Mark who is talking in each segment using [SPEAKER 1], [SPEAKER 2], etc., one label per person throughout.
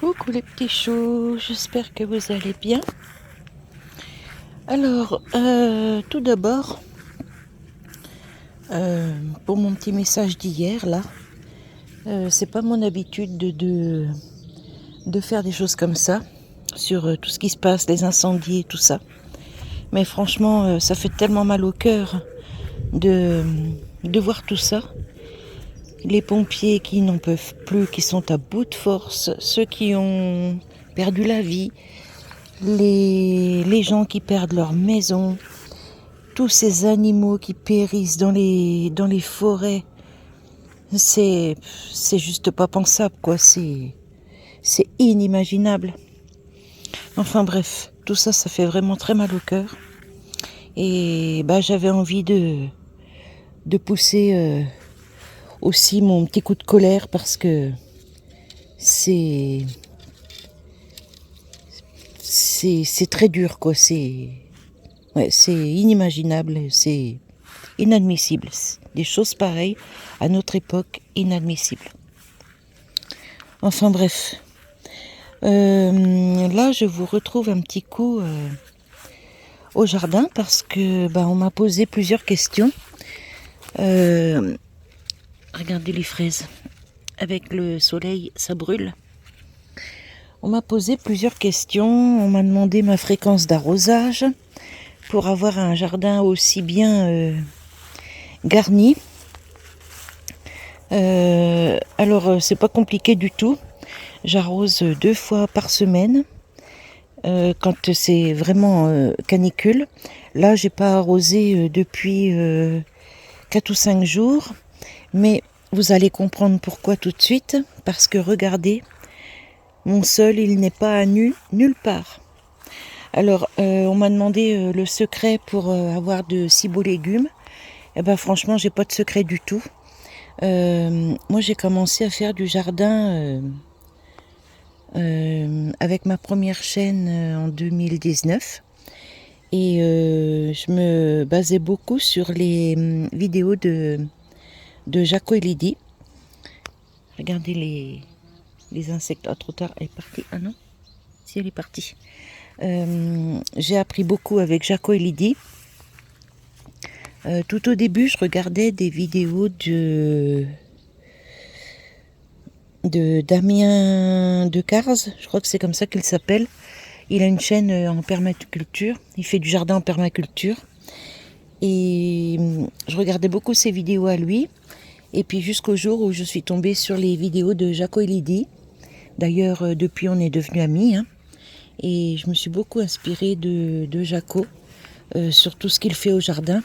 [SPEAKER 1] Coucou les petits choux, j'espère que vous allez bien. Alors, tout d'abord, pour mon petit message d'hier, là, c'est pas mon habitude de faire des choses comme ça, sur tout ce qui se passe, les incendies et tout ça. Mais franchement, ça fait tellement mal au cœur de voir tout ça. Les pompiers qui n'en peuvent plus, qui sont à bout de force, ceux qui ont perdu la vie, les gens qui perdent leur maison, tous ces animaux qui périssent dans les forêts, c'est juste pas pensable, quoi. C'est inimaginable. Enfin bref, tout ça, ça fait vraiment très mal au cœur. Et j'avais envie de pousser aussi mon petit coup de colère parce que c'est très dur, quoi. C'est inimaginable, c'est inadmissible. Des choses pareilles, à notre époque, inadmissibles. Enfin bref. Là, je vous retrouve un petit coup au jardin parce que on m'a posé plusieurs questions. Regardez les fraises. Avec le soleil, ça brûle. On m'a posé plusieurs questions. On m'a demandé ma fréquence d'arrosage pour avoir un jardin aussi bien garni. Alors, c'est pas compliqué du tout. J'arrose 2 fois par semaine quand c'est vraiment canicule. Là, j'ai pas arrosé depuis 4 ou 5 jours, mais vous allez comprendre pourquoi tout de suite, parce que regardez, mon sol, il n'est pas à nu nulle part. Alors, on m'a demandé le secret pour avoir de si beaux légumes. Franchement, j'ai pas de secret du tout. Moi, j'ai commencé à faire du jardin avec ma première chaîne en 2019. Et je me basais beaucoup sur les vidéos de Jaco et Lydie. Regardez les insectes. Ah, trop tard, elle est partie. Ah non, si, elle est partie. J'ai appris beaucoup avec Jaco et Lydie. Tout au début, je regardais des vidéos de Damien Decars, je crois que c'est comme ça qu'il s'appelle. Il a une chaîne en permaculture, il fait du jardin en permaculture. Et je regardais beaucoup ses vidéos à lui. Et puis jusqu'au jour où je suis tombée sur les vidéos de Jaco et Lydie. D'ailleurs, depuis, on est devenus amis. Et je me suis beaucoup inspirée de Jaco sur tout ce qu'il fait au jardin.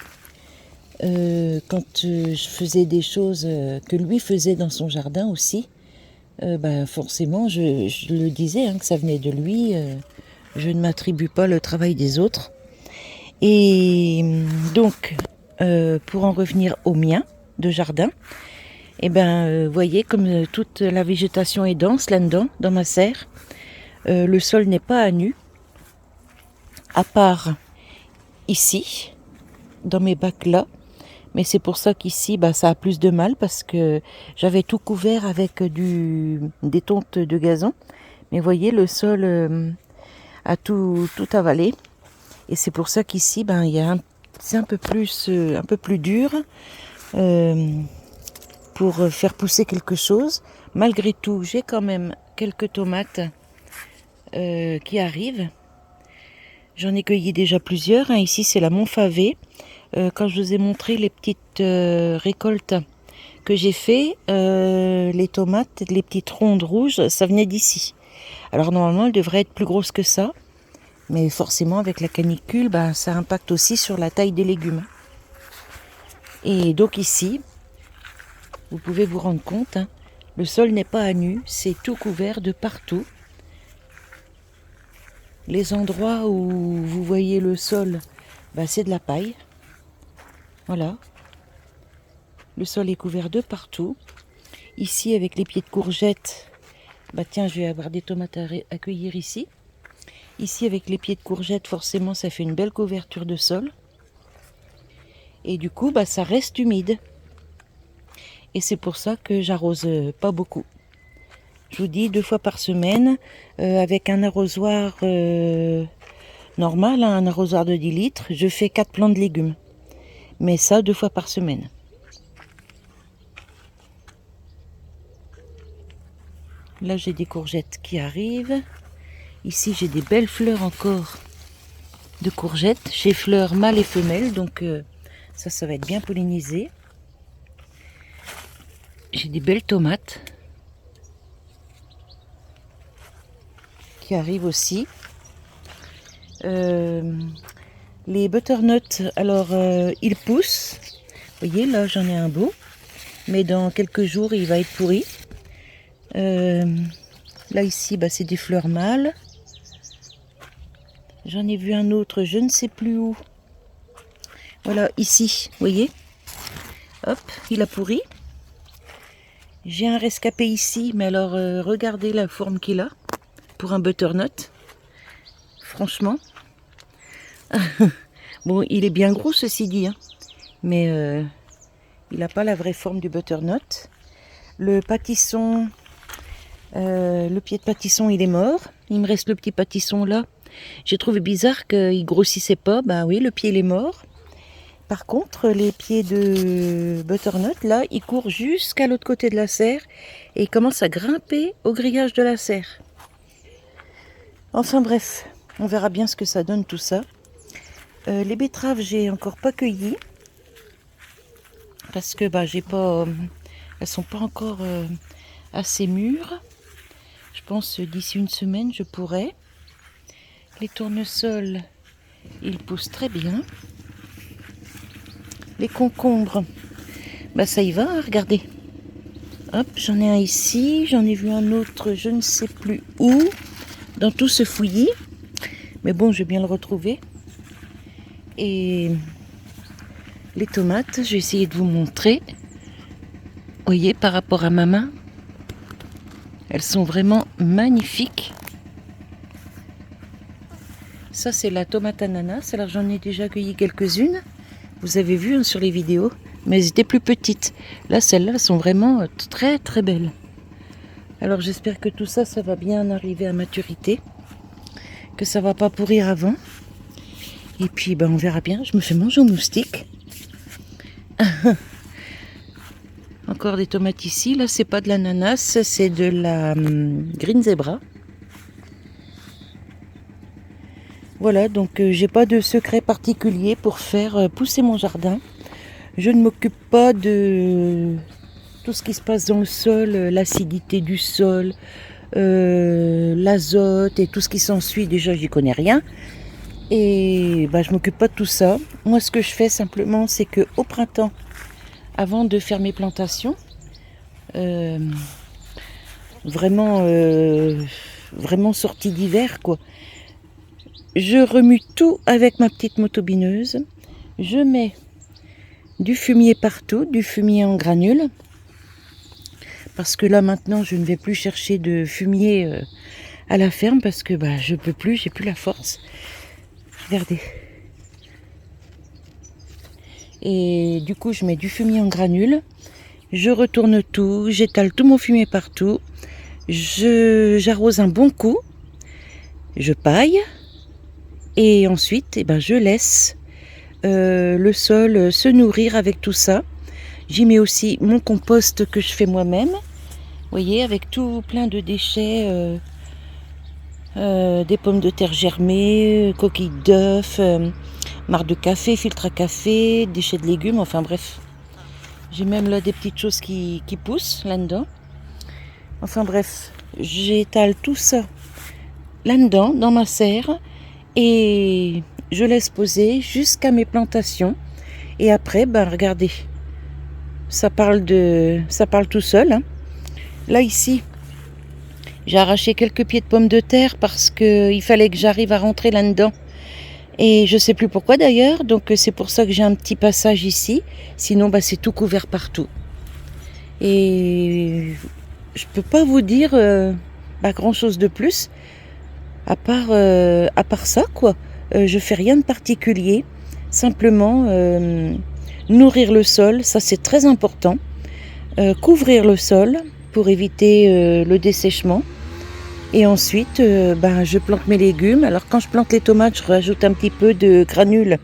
[SPEAKER 1] Quand je faisais des choses que lui faisait dans son jardin aussi, forcément, je le disais, que ça venait de lui. Je ne m'attribue pas le travail des autres. Et donc, pour en revenir au mien de jardin, voyez, comme toute la végétation est dense là-dedans, dans ma serre, le sol n'est pas à nu, à part ici, dans mes bacs là. Mais c'est pour ça qu'ici, ça a plus de mal parce que j'avais tout couvert avec des tontes de gazon. Mais voyez, le sol a tout avalé. Et c'est pour ça qu'ici, c'est un peu plus dur pour faire pousser quelque chose. Malgré tout, j'ai quand même quelques tomates qui arrivent. J'en ai cueilli déjà plusieurs. Ici, c'est la Montfavet. Quand je vous ai montré les petites récoltes que j'ai fait, les tomates, les petites rondes rouges, ça venait d'ici. Alors normalement, elles devraient être plus grosses que ça. Mais forcément, avec la canicule, ça impacte aussi sur la taille des légumes. Et donc ici, vous pouvez vous rendre compte, le sol n'est pas à nu, c'est tout couvert de partout. Les endroits où vous voyez le sol, c'est de la paille. Voilà. Le sol est couvert de partout. Ici, avec les pieds de courgettes, tiens, je vais avoir des tomates à cueillir ici. Ici, avec les pieds de courgettes, forcément, ça fait une belle couverture de sol. Et du coup, ça reste humide. Et c'est pour ça que j'arrose pas beaucoup. Je vous dis 2 fois par semaine avec un arrosoir normal, un arrosoir de 10 litres. Je fais 4 plants de légumes. Mais ça 2 fois par semaine. Là j'ai des courgettes qui arrivent. Ici j'ai des belles fleurs encore de courgettes. J'ai fleurs mâles et femelles, donc ça va être bien pollinisé. J'ai des belles tomates qui arrivent aussi. Les butternuts, alors ils poussent. Vous voyez, là j'en ai un beau, mais dans quelques jours il va être pourri. Là ici, c'est des fleurs mâles. J'en ai vu un autre, je ne sais plus où. Voilà, ici, vous voyez. Hop, il a pourri. J'ai un rescapé ici, mais alors regardez la forme qu'il a pour un butternut. Franchement. Bon, il est bien gros ceci dit, hein, mais il n'a pas la vraie forme du butternut. Le pâtisson, le pied de pâtisson, il est mort. Il me reste le petit pâtisson là. J'ai trouvé bizarre qu'il grossissait pas. Bah oui, le pied il est mort. Par contre, les pieds de butternut, là, ils courent jusqu'à l'autre côté de la serre et ils commencent à grimper au grillage de la serre. Enfin bref, on verra bien ce que ça donne tout ça. Les betteraves, j'ai encore pas cueilli parce que j'ai pas, elles sont pas encore assez mûres. Je pense d'ici une semaine, je pourrai. Les tournesols, ils poussent très bien. Les concombres, ça y va, hein, regardez. Hop, j'en ai un ici, j'en ai vu un autre, je ne sais plus où, dans tout ce fouillis. Mais bon, je vais bien le retrouver. Et les tomates, je vais essayer de vous montrer. Vous voyez, par rapport à ma main, elles sont vraiment magnifiques. Ça, c'est la tomate ananas. Alors, j'en ai déjà cueilli quelques-unes. Vous avez vu sur les vidéos, mais elles étaient plus petites. Là, celles-là, elles sont vraiment très très belles. Alors j'espère que tout ça, ça va bien arriver à maturité, que ça va pas pourrir avant. Et puis, on verra bien. Je me fais manger aux moustiques. Encore des tomates ici. Là, c'est pas de l'ananas, c'est de la Green Zebra. Voilà, donc j'ai pas de secret particulier pour faire pousser mon jardin. Je ne m'occupe pas de tout ce qui se passe dans le sol, l'acidité du sol, l'azote et tout ce qui s'ensuit. Déjà, j'y connais rien. Et je m'occupe pas de tout ça. Moi, ce que je fais simplement, c'est que au printemps, avant de faire mes plantations, vraiment sortie d'hiver, quoi. Je remue tout avec ma petite motobineuse. Je mets du fumier partout, du fumier en granules. Parce que là maintenant, je ne vais plus chercher de fumier à la ferme parce que je peux plus, j'ai plus la force. Regardez. Et du coup, je mets du fumier en granules. Je retourne tout, j'étale tout mon fumier partout. J'arrose un bon coup. Je paille. Et ensuite, je laisse le sol se nourrir avec tout ça. J'y mets aussi mon compost que je fais moi-même. Vous voyez, avec tout plein de déchets, des pommes de terre germées, coquilles d'œufs, marc de café, filtre à café, déchets de légumes, enfin bref. J'ai même là des petites choses qui poussent là-dedans. Enfin bref, j'étale tout ça là-dedans, dans ma serre. Et je laisse poser jusqu'à mes plantations. Et après, regardez, ça parle tout seul. Hein. Là, ici, j'ai arraché quelques pieds de pommes de terre parce qu'il fallait que j'arrive à rentrer là-dedans. Et je ne sais plus pourquoi d'ailleurs. Donc, c'est pour ça que j'ai un petit passage ici. Sinon, c'est tout couvert partout. Et je ne peux pas vous dire grand-chose de plus. À part ça, quoi. Je fais rien de particulier. Simplement nourrir le sol, ça c'est très important. Couvrir le sol pour éviter le dessèchement. Et ensuite, je plante mes légumes. Alors quand je plante les tomates, je rajoute un petit peu de granules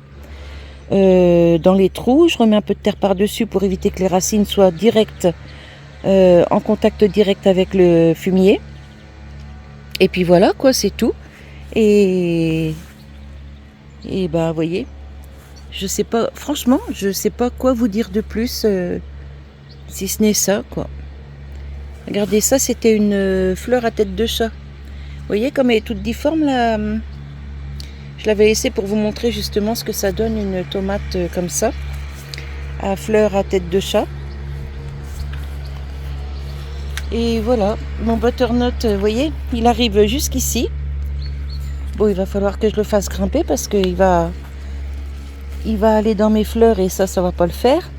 [SPEAKER 1] dans les trous. Je remets un peu de terre par-dessus pour éviter que les racines soient directes, en contact direct avec le fumier. Et puis voilà, quoi, c'est tout. Et vous voyez, je sais pas, franchement, je sais pas quoi vous dire de plus, si ce n'est ça, quoi. Regardez, ça, c'était une fleur à tête de chat. Vous voyez comme elle est toute difforme, là. Je l'avais laissée pour vous montrer justement ce que ça donne, une tomate comme ça, à fleur à tête de chat. Et voilà, mon butternut, vous voyez, il arrive jusqu'ici. Bon, il va falloir que je le fasse grimper parce qu'il va aller dans mes fleurs et ça va pas le faire.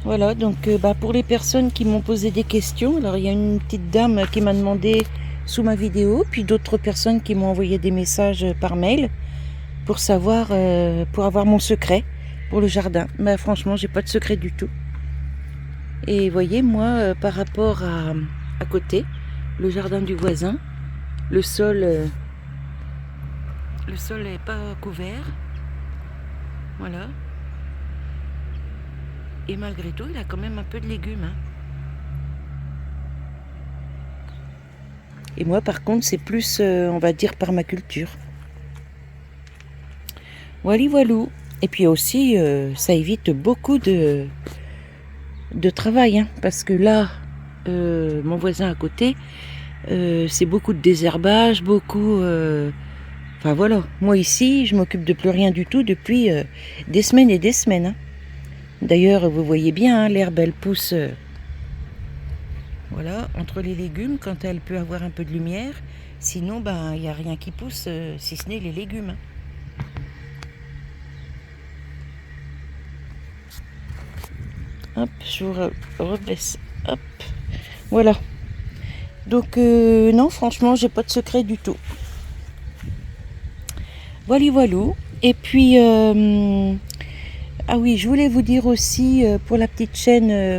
[SPEAKER 1] Voilà, donc pour les personnes qui m'ont posé des questions, alors il y a une petite dame qui m'a demandé sous ma vidéo, puis d'autres personnes qui m'ont envoyé des messages par mail pour savoir, pour avoir mon secret pour le jardin. Mais franchement, j'ai pas de secret du tout. Et vous voyez, moi, par rapport à côté, le jardin du voisin, le sol n'est pas couvert. Voilà. Et malgré tout, il a quand même un peu de légumes. Hein. Et moi, par contre, c'est plus, on va dire, permaculture. Voilà, voilou. Et puis aussi, ça évite beaucoup de travail. Hein, parce que là, mon voisin à côté, c'est beaucoup de désherbage, beaucoup... Enfin voilà, moi ici, je m'occupe de plus rien du tout depuis des semaines et des semaines. Hein. D'ailleurs, vous voyez bien, hein, l'herbe, elle pousse voilà, entre les légumes quand elle peut avoir un peu de lumière. Sinon, il n'y a rien qui pousse, si ce n'est les légumes. Hop, je vous rebaisse. Hop, voilà. Donc, non, franchement, j'ai pas de secret du tout. Voilà, voilou. Et puis... ah oui, je voulais vous dire aussi pour la petite chaîne,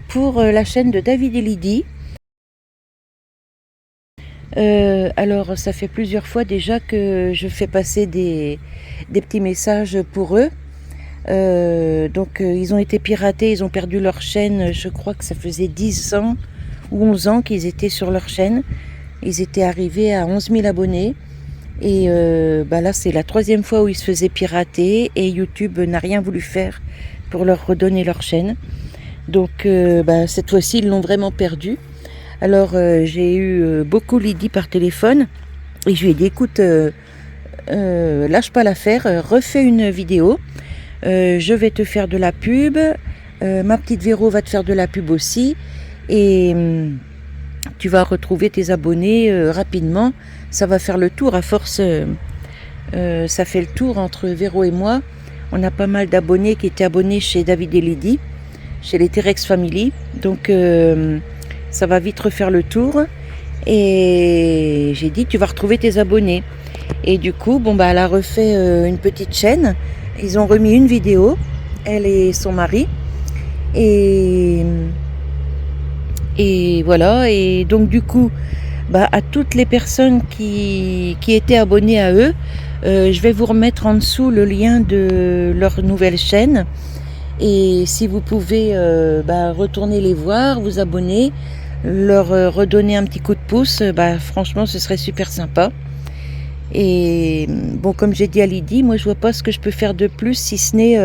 [SPEAKER 1] pour la chaîne de David et Lydie. Alors, ça fait plusieurs fois déjà que je fais passer des petits messages pour eux. Donc, ils ont été piratés, ils ont perdu leur chaîne. Je crois que ça faisait 10 ans ou 11 ans qu'ils étaient sur leur chaîne. Ils étaient arrivés à 11 000 abonnés. Et là, c'est la 3e fois où ils se faisaient pirater et YouTube n'a rien voulu faire pour leur redonner leur chaîne. Donc, cette fois-ci, ils l'ont vraiment perdu. Alors, j'ai eu beaucoup Lydie par téléphone et je lui ai dit, écoute, lâche pas l'affaire, refais une vidéo. Je vais te faire de la pub. Ma petite Véro va te faire de la pub aussi. Et... tu vas retrouver tes abonnés rapidement. Ça va faire le tour à force. Ça fait le tour entre Véro et moi. On a pas mal d'abonnés qui étaient abonnés chez David et Lydie, chez les T-Rex Family. Donc ça va vite refaire le tour. Et j'ai dit, tu vas retrouver tes abonnés. Et du coup, elle a refait une petite chaîne. Ils ont remis une vidéo, elle et son mari. Et voilà, et donc du coup, à toutes les personnes qui étaient abonnées à eux, je vais vous remettre en dessous le lien de leur nouvelle chaîne. Et si vous pouvez retourner les voir, vous abonner, leur redonner un petit coup de pouce, franchement, ce serait super sympa. Et bon, comme j'ai dit à Lydie, moi je vois pas ce que je peux faire de plus, si ce n'est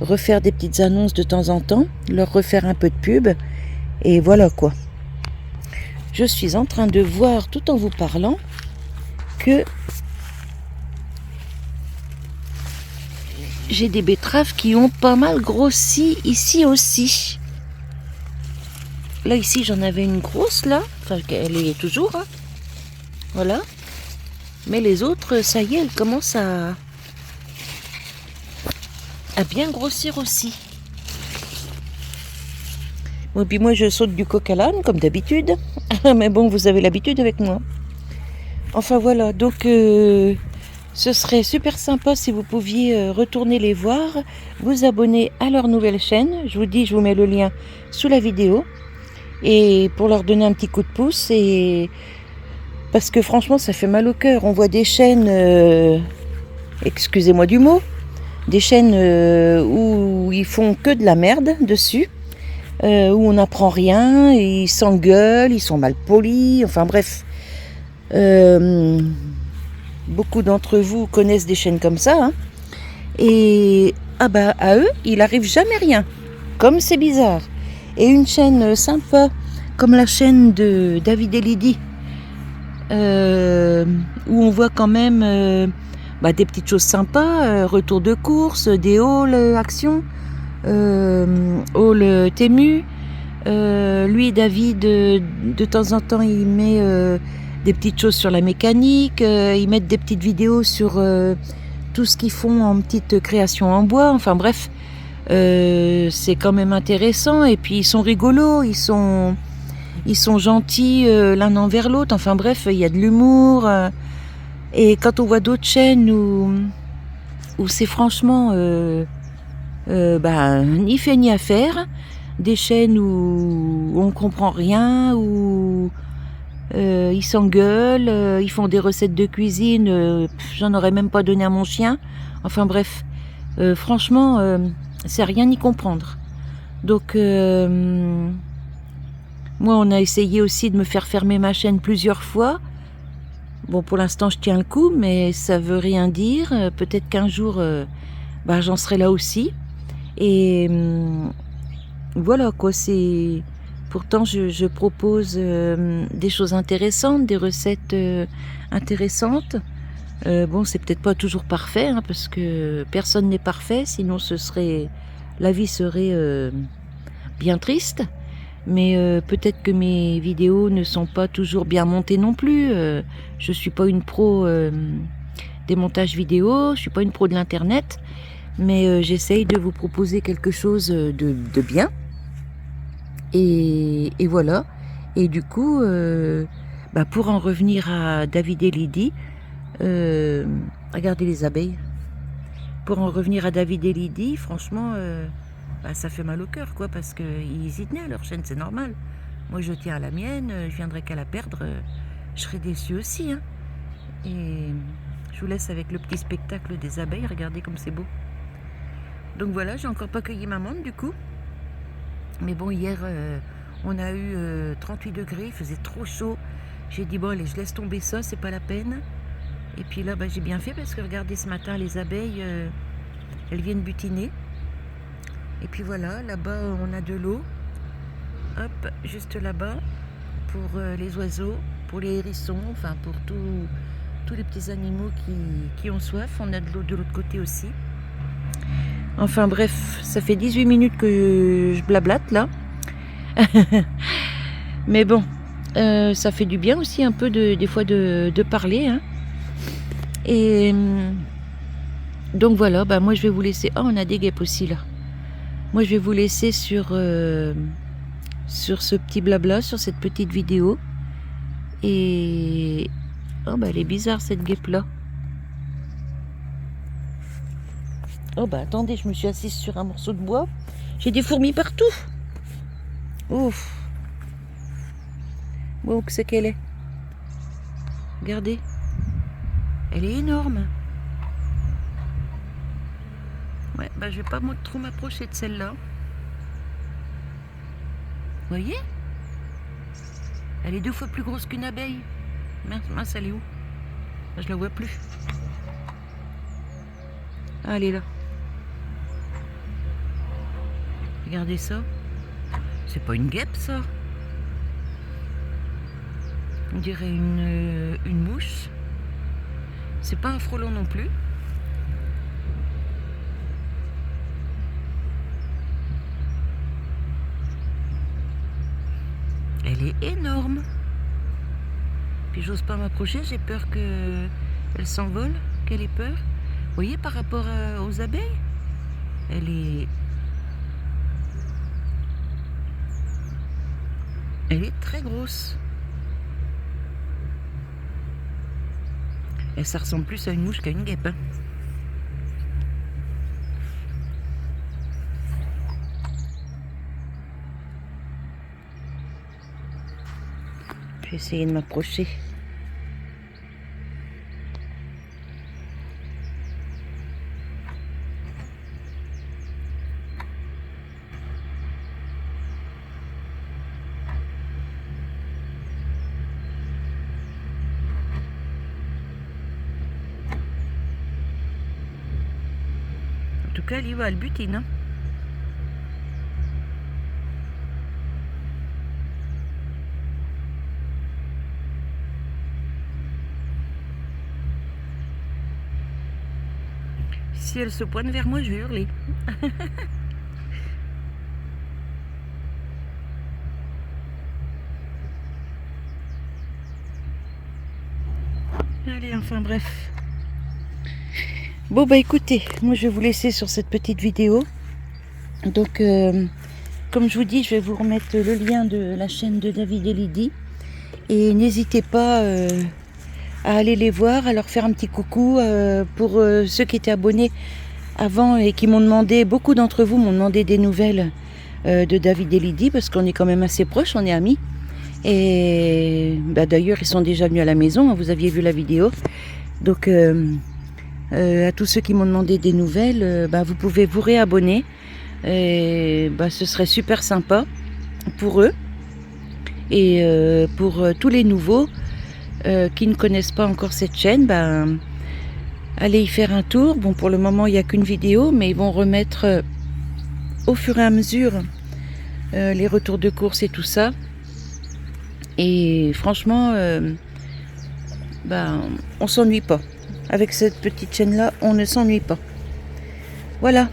[SPEAKER 1] refaire des petites annonces de temps en temps, leur refaire un peu de pub. Et voilà quoi. Je suis en train de voir tout en vous parlant que j'ai des betteraves qui ont pas mal grossi ici aussi. Là ici j'en avais une grosse là, enfin elle est toujours. Hein. Voilà. Mais les autres, ça y est, elles commencent à bien grossir aussi. Et puis moi je saute du coq à l'âne comme d'habitude. Mais bon, vous avez l'habitude avec moi. Enfin voilà, donc Ce serait super sympa si vous pouviez retourner les voir, vous abonner à leur nouvelle chaîne. Je vous dis, je vous mets le lien sous la vidéo. Et pour leur donner un petit coup de pouce. Et parce que franchement, ça fait mal au cœur. On voit des chaînes, excusez-moi du mot, des chaînes où ils font que de la merde dessus. Où on n'apprend rien, ils s'engueulent, ils sont mal polis, enfin bref. Beaucoup d'entre vous connaissent des chaînes comme ça, hein. Et ah bah à eux, il arrive jamais rien. Comme c'est bizarre. Et une chaîne sympa, comme la chaîne de David et Lydie, où on voit quand même des petites choses sympas, retour de course, des hauls actions, haul Temu. Lui, David, de temps en temps, il met des petites choses sur la mécanique, ils mettent des petites vidéos sur tout ce qu'ils font en petite création en bois, enfin bref, c'est quand même intéressant, et puis ils sont rigolos, ils sont gentils l'un envers l'autre, enfin bref, il y a de l'humour, et quand on voit d'autres chaînes où c'est franchement ni fait ni à faire, des chaînes où on comprend rien, où ils s'engueulent, ils font des recettes de cuisine, j'en aurais même pas donné à mon chien. Enfin bref, franchement, c'est rien y comprendre. Donc, moi, on a essayé aussi de me faire fermer ma chaîne plusieurs fois. Bon, pour l'instant, je tiens le coup, mais ça veut rien dire. Peut-être qu'un jour, j'en serai là aussi. Et voilà quoi, c'est... Pourtant, je propose des choses intéressantes, des recettes intéressantes. Bon, c'est peut-être pas toujours parfait, hein, parce que personne n'est parfait, sinon la vie serait bien triste. Mais peut-être que mes vidéos ne sont pas toujours bien montées non plus. Je suis pas une pro des montages vidéo, je suis pas une pro de l'internet, mais j'essaye de vous proposer quelque chose de bien. Et voilà. Et du coup, pour en revenir à David et Lydie, regardez les abeilles. Pour en revenir à David et Lydie, franchement, ça fait mal au cœur, quoi, parce qu'ils y tenaient à leur chaîne, c'est normal. Moi, je tiens à la mienne, je viendrai qu'à la perdre, je serais déçue aussi, hein. Et je vous laisse avec le petit spectacle des abeilles, regardez comme c'est beau. Donc voilà, j'ai encore pas cueilli ma menthe, du coup. Mais bon, hier, on a eu 38 degrés, il faisait trop chaud. J'ai dit, bon, allez, je laisse tomber ça, c'est pas la peine. Et puis là, j'ai bien fait parce que regardez, ce matin, les abeilles, elles viennent butiner. Et puis voilà, là-bas, on a de l'eau. Hop, juste là-bas, pour les oiseaux, pour les hérissons, enfin pour tous les petits animaux qui ont soif. On a de l'eau de l'autre côté aussi. Enfin bref, ça fait 18 minutes que je blablate là. Mais bon, ça fait du bien aussi un peu des fois de parler, hein. Et donc voilà, moi je vais vous laisser. Oh, on a des guêpes aussi là. Moi je vais vous laisser sur ce petit blabla, sur cette petite vidéo. Et oh elle est bizarre cette guêpe là. Oh attendez, je me suis assise sur un morceau de bois. J'ai des fourmis partout. Ouf. Bon, que c'est qu'elle est. Regardez. Elle est énorme. Ouais, je vais pas trop m'approcher de celle-là. Vous voyez? Elle est 2 fois plus grosse qu'une abeille. Mince, elle est où? Je la vois plus. Ah, elle est là. Regardez ça. C'est pas une guêpe, ça. On dirait une mouche. C'est pas un frelon non plus. Elle est énorme. Puis j'ose pas m'approcher, j'ai peur qu'elle s'envole, qu'elle ait peur. Vous voyez, par rapport aux abeilles, elle est très grosse. Et ça ressemble plus à une mouche qu'à une guêpe. Hein. Je vais essayer de m'approcher. En tout cas, elle y va, elle butine. Hein. Si elle se pointe vers moi, je vais hurler. Allez, enfin bref. Bon bah écoutez, moi je vais vous laisser sur cette petite vidéo. Donc comme je vous dis, je vais vous remettre le lien de la chaîne de David et Lydie. Et n'hésitez pas à aller les voir, à leur faire un petit coucou. Pour ceux qui étaient abonnés avant et qui m'ont demandé, beaucoup d'entre vous m'ont demandé des nouvelles de David et Lydie, parce qu'on est quand même assez proches, on est amis. Et bah, d'ailleurs ils sont déjà venus à la maison, vous aviez vu la vidéo. Donc à tous ceux qui m'ont demandé des nouvelles, bah, vous pouvez vous réabonner. Et bah, ce serait super sympa pour eux. Et pour tous les nouveaux qui ne connaissent pas encore cette chaîne, bah, allez y faire un tour. Bon, pour le moment il n'y a qu'une vidéo, mais ils vont remettre au fur et à mesure les retours de course et tout ça. Et franchement bah, on s'ennuie pas. Avec cette petite chaîne là, on ne s'ennuie pas. Voilà.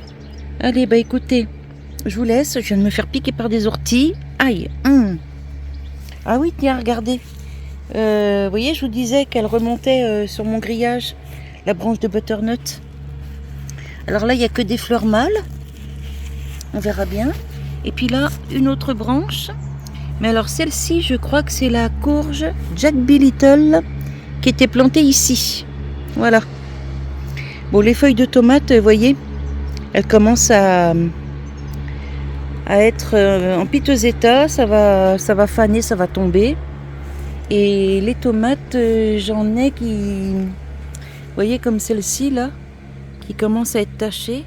[SPEAKER 1] Allez, bah écoutez, je vous laisse. Je viens de me faire piquer par des orties. Aïe. Ah oui, tiens, regardez. Vous voyez, je vous disais qu'elle remontait sur mon grillage, la branche de butternut. Alors là, il n'y a que des fleurs mâles. On verra bien. Et puis là, une autre branche. Mais alors celle-ci, je crois que c'est la courge Jack B. Little qui était plantée ici. Voilà. Bon, les feuilles de tomates, vous voyez, elles commencent à être en piteux état. Ça va faner, ça va tomber. Et les tomates, j'en ai qui, vous voyez, comme celle-ci là, qui commence à être tachée.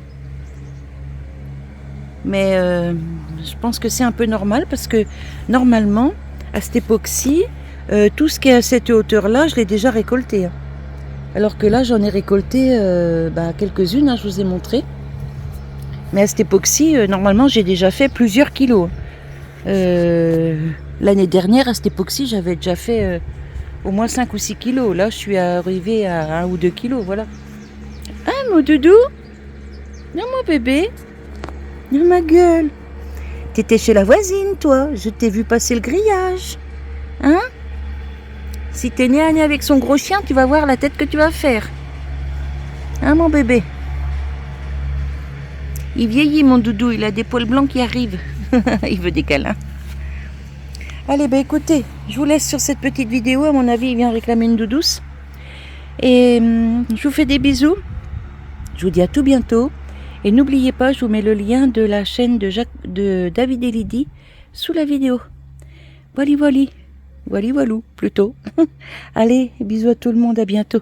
[SPEAKER 1] Mais je pense que c'est un peu normal, parce que normalement, à cette époque-ci, tout ce qui est à cette hauteur-là, je l'ai déjà récolté. Hein. Alors que là, j'en ai récolté quelques-unes, hein, je vous ai montré. Mais à cette époque-ci, normalement, j'ai déjà fait plusieurs kilos. L'année dernière, à cette époque-ci, j'avais déjà fait au moins 5 ou 6 kilos. Là, je suis arrivée à 1 ou 2 kilos, voilà. Ah, mon doudou? Non, mon bébé? Non, ma gueule? T'étais chez la voisine, toi. Je t'ai vu passer le grillage. Hein? Si t'es né avec son gros chien, tu vas voir la tête que tu vas faire. Hein, mon bébé? Il vieillit, mon doudou. Il a des poils blancs qui arrivent. Il veut des câlins. Allez, bah écoutez, je vous laisse sur cette petite vidéo. À mon avis, il vient réclamer une doudouce. Et je vous fais des bisous. Je vous dis à tout bientôt. Et n'oubliez pas, je vous mets le lien de la chaîne de David et Lydie sous la vidéo. Voilà, voilà. Voilà, plutôt. Allez, bisous à tout le monde, à bientôt.